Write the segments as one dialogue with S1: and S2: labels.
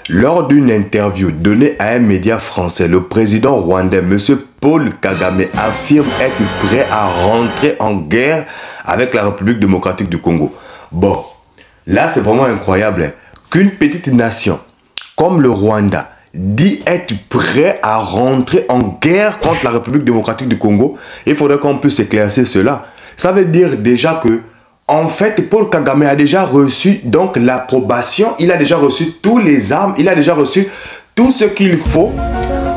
S1: Lors d'une interview donnée à un média français, le président rwandais, M. Paul Kagame, affirme être prêt à rentrer en guerre avec la République démocratique du Congo. Bon, là c'est vraiment incroyable, hein, qu'une petite nation comme le Rwanda dit être prêt à rentrer en guerre contre la République démocratique du Congo. Il faudrait qu'on puisse éclaircir cela. Ça veut dire déjà que en fait, Paul Kagame a déjà reçu donc l'approbation, il a déjà reçu tous les armes, il a déjà reçu tout ce qu'il faut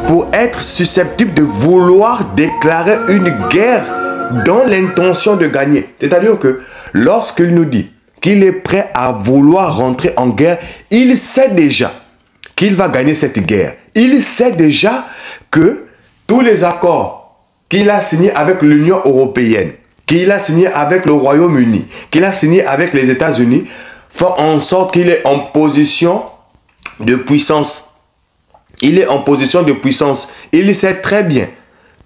S1: pour être susceptible de vouloir déclarer une guerre dans l'intention de gagner. C'est-à-dire que lorsqu'il nous dit qu'il est prêt à vouloir rentrer en guerre, il sait déjà qu'il va gagner cette guerre. Il sait déjà que tous les accords qu'il a signés avec l'Union européenne, qu'il a signé avec le Royaume-Uni, qu'il a signé avec les États-Unis, font en sorte qu'il est en position de puissance. Il est en position de puissance. Il sait très bien.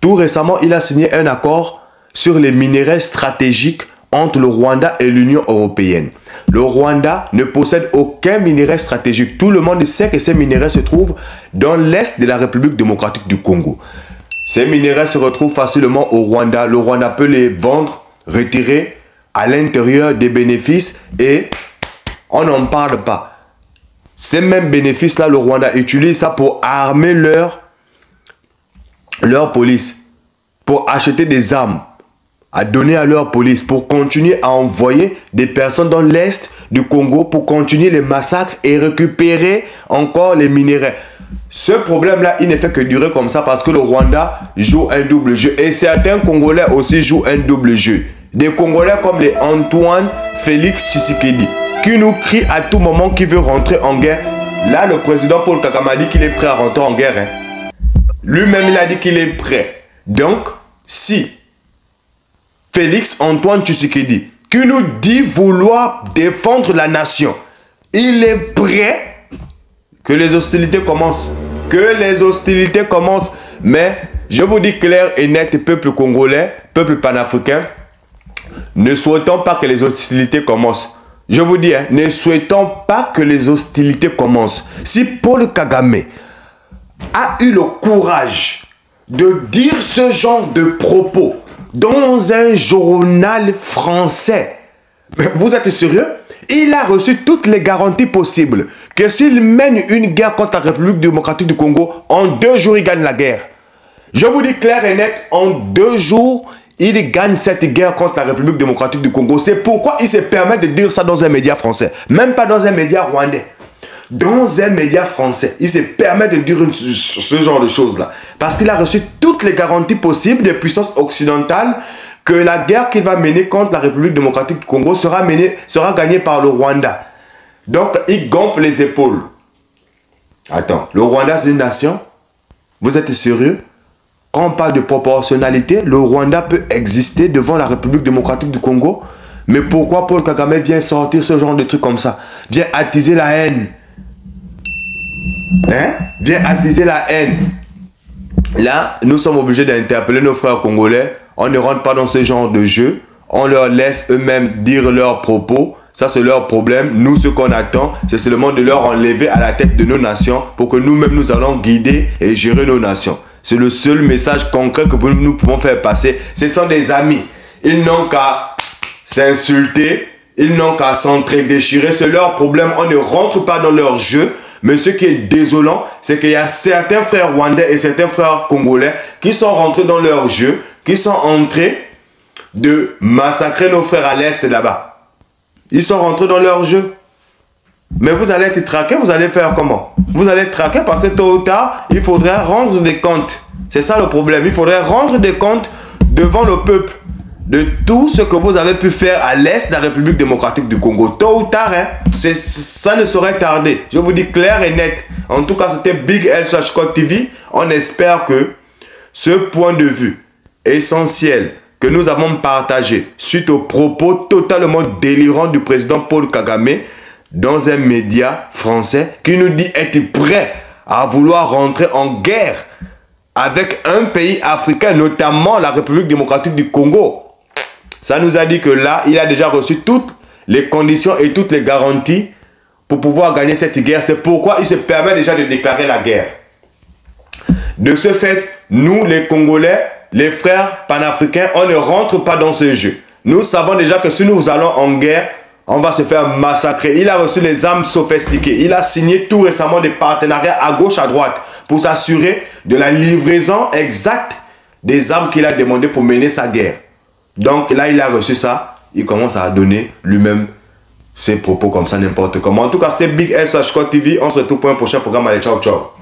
S1: Tout récemment, il a signé un accord sur les minéraux stratégiques entre le Rwanda et l'Union européenne. Le Rwanda ne possède aucun minerai stratégique. Tout le monde sait que ces minéraux se trouvent dans l'est de la République démocratique du Congo. Ces minéraux se retrouvent facilement au Rwanda. Le Rwanda peut les vendre, retirer à l'intérieur des bénéfices et on n'en parle pas. Ces mêmes bénéfices-là, le Rwanda utilise ça pour armer leur police, pour acheter des armes, à donner à leur police, pour continuer à envoyer des personnes dans l'est du Congo, pour continuer les massacres et récupérer encore les minéraux. Ce problème-là, il ne fait que durer comme ça parce que le Rwanda joue un double jeu. Et certains Congolais aussi jouent un double jeu. Des Congolais comme les Antoine Félix Tshisekedi, qui nous crient à tout moment qu'il veut rentrer en guerre. Là, le président Paul Kagame a dit qu'il est prêt à rentrer en guerre. Hein. Lui-même, il a dit qu'il est prêt. Donc, si Félix Antoine Tshisekedi, qui nous dit vouloir défendre la nation, il est prêt que les hostilités commencent. Que les hostilités commencent. Mais je vous dis clair et net, peuple congolais, peuple panafricain, ne souhaitons pas que les hostilités commencent. Je vous dis, hein, ne souhaitons pas que les hostilités commencent. Si Paul Kagame a eu le courage de dire ce genre de propos dans un journal français, vous êtes sérieux? Il a reçu toutes les garanties possibles que s'il mène une guerre contre la République démocratique du Congo, en 2 jours, il gagne la guerre. Je vous dis clair et net, en 2 jours, il gagne cette guerre contre la République démocratique du Congo. C'est pourquoi il se permet de dire ça dans un média français. Même pas dans un média rwandais. Dans un média français, il se permet de dire ce genre de choses-là. Parce qu'il a reçu toutes les garanties possibles des puissances occidentales que la guerre qu'il va mener contre la République démocratique du Congo sera gagnée par le Rwanda. Donc, il gonfle les épaules. Attends, le Rwanda, c'est une nation? Vous êtes sérieux? Quand on parle de proportionnalité, le Rwanda peut exister devant la République démocratique du Congo. Mais pourquoi Paul Kagame vient sortir ce genre de truc comme ça? Vient attiser la haine. Hein? Vient attiser la haine. Là, nous sommes obligés d'interpeller nos frères congolais. On ne rentre pas dans ce genre de jeu. On leur laisse eux-mêmes dire leurs propos. Ça, c'est leur problème. Nous, ce qu'on attend, c'est seulement de leur enlever à la tête de nos nations pour que nous-mêmes, nous allons guider et gérer nos nations. C'est le seul message concret que nous pouvons faire passer. Ce sont des amis. Ils n'ont qu'à s'insulter. Ils n'ont qu'à s'entre-déchirer. C'est leur problème. On ne rentre pas dans leur jeu. Mais ce qui est désolant, c'est qu'il y a certains frères rwandais et certains frères congolais qui sont rentrés dans leur jeu, qui sont en train de massacrer nos frères à l'est là-bas. Ils sont rentrés dans leur jeu. Mais vous allez être traqués, vous allez faire comment? Vous allez être traqués parce que tôt ou tard, il faudrait rendre des comptes. C'est ça le problème. Il faudrait rendre des comptes devant le peuple de tout ce que vous avez pu faire à l'est de la République démocratique du Congo. Tôt ou tard, hein, ça ne saurait tarder. Je vous dis clair et net. En tout cas, c'était Big L/Code TV. On espère que ce point de vue essentiel que nous avons partagé suite aux propos totalement délirants du président Paul Kagame dans un média français qui nous dit être prêt à vouloir rentrer en guerre avec un pays africain, notamment la République démocratique du Congo. Ça nous a dit que là, il a déjà reçu toutes les conditions et toutes les garanties pour pouvoir gagner cette guerre. C'est pourquoi il se permet déjà de déclarer la guerre. De ce fait, nous les Congolais, les frères panafricains, on ne rentre pas dans ce jeu. Nous savons déjà que si nous allons en guerre, on va se faire massacrer. Il a reçu les armes sophistiquées. Il a signé tout récemment des partenariats à gauche, à droite pour s'assurer de la livraison exacte des armes qu'il a demandé pour mener sa guerre. Donc là, il a reçu ça. Il commence à donner lui-même ses propos comme ça, n'importe comment. En tout cas, c'était Big S /Code TV. On se retrouve pour un prochain programme. Allez, ciao, ciao.